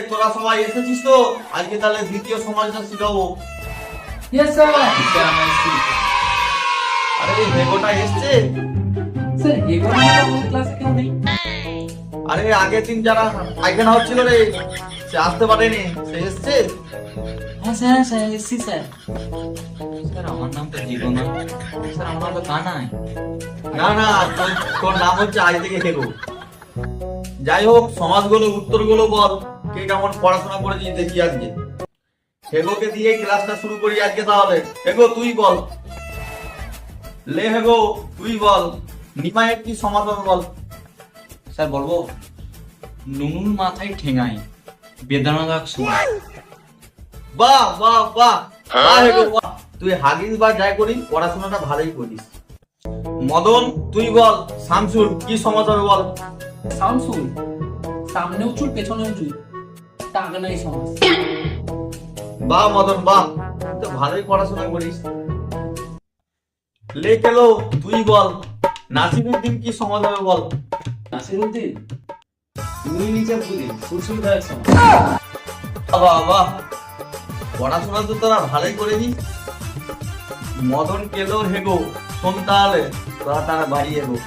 তোরা সবাই এসেছিস তো? আজকে তাহলে দ্বিতীয় সমাজটা শিখাবো। Yes sir. আরে হেগোটা এসছে? স্যার এগুলো আমাদের ক্লাসে কেউ নেই। আরে আগের দিন যারা পায়খানা হচ্ছিল রে, সে আসতে পারেনি, সে এসছে? হ্যাঁ স্যার, স্যার এসছি স্যার। স্যার আমার নাম তো জিগো না স্যার, আমার নাম তো কানাই। না না, তোর নাম হচ্ছে আজ থেকে হেগো। যাই হোক, সমাজগুলো উত্তরগুলো বল, কে কেমন পড়াশোনা করেছিস দেখি আজকে। হেগোকে দিয়ে ক্লাসটা শুরু করি আজকে তাহলে। হেগো তুই বল। লে হেগো তুই বল, নিমাইয়ের কি সমাধান বল। স্যার বলবো, নুনুর মাথায় ঠেঙাই, বেদানা সময়। বাহ বাহ বাহ বাহ হেগো বাহ। তুই হাগিস বা যাই করিস, পড়াশোনাটা ভালোই করিস। মদন তুই বল, শামসুল কি সমাধান বল। শামসুল, সামনেও চুল পেছনেও চুল, টাকনাই সমাজ। বাহ মদন বাহ, তুই তো ভালোই পড়াশোনা করিস। লে কেলো তুই বল, নাসিরুদ্দিন কি সমাধান বল। নাসিরুদ্দিন, তুমি নিচে বুঝি সুরসুরদার সমাজ। বাহ বাহ, পড়াশোনা তো তোরা ভালোই করেছিস। মদন কেলো হেগো, শোন তাহলে তোরা তারা বাড়ি এগো।